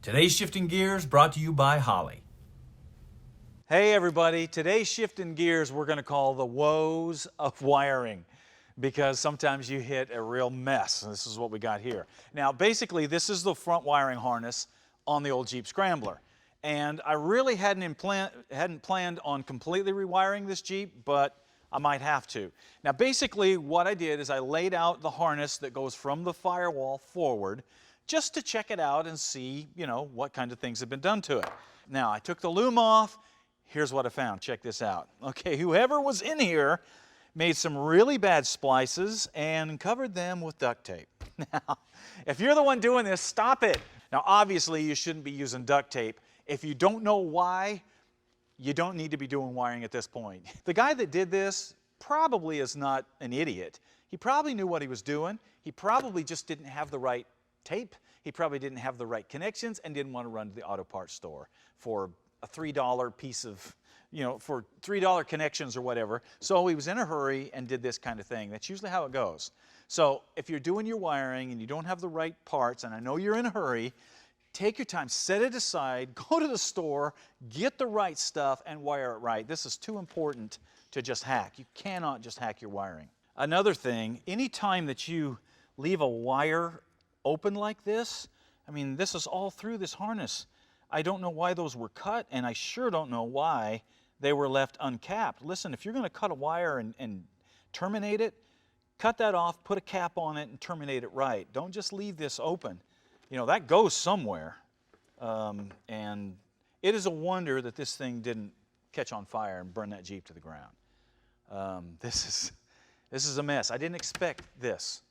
Today's Shifting Gears brought to you by Holly. Hey everybody, today's Shifting Gears we're going to call the woes of wiring, because sometimes you hit a real mess. This is what we got here. Now basically this is the front wiring harness on the old Jeep Scrambler, and I really hadn't planned on completely rewiring this Jeep, but I might have to. Now basically what I did is I laid out the harness that goes from the firewall forward just to check it out and see, what kind of things have been done to it. Now I took the loom off. Here's what I found. Check this out. Okay, whoever was in here made some really bad splices and covered them with duct tape. Now, if you're the one doing this, stop it. Now obviously you shouldn't be using duct tape. If you don't know why, you don't need to be doing wiring at this point. The guy that did this probably is not an idiot. He probably knew what he was doing. He probably just didn't have the right tape. He probably didn't have the right connections and didn't want to run to the auto parts store for a $3 piece of, for $3 connections or whatever. So he was in a hurry and did this kind of thing. That's usually how it goes. So if you're doing your wiring and you don't have the right parts, and I know you're in a hurry, take your time, set it aside, go to the store, get the right stuff, and wire it right. This is too important to just hack. You cannot just hack your wiring. Another thing, anytime that you leave a wire open like this, this is all through this harness. I don't know why those were cut, and I sure don't know why they were left uncapped. Listen, if you're going to cut a wire and terminate it, cut that off, put a cap on it, and terminate it right. Don't just leave this open. That goes somewhere, and it is a wonder that this thing didn't catch on fire and burn that Jeep to the ground. This is a mess. I didn't expect this.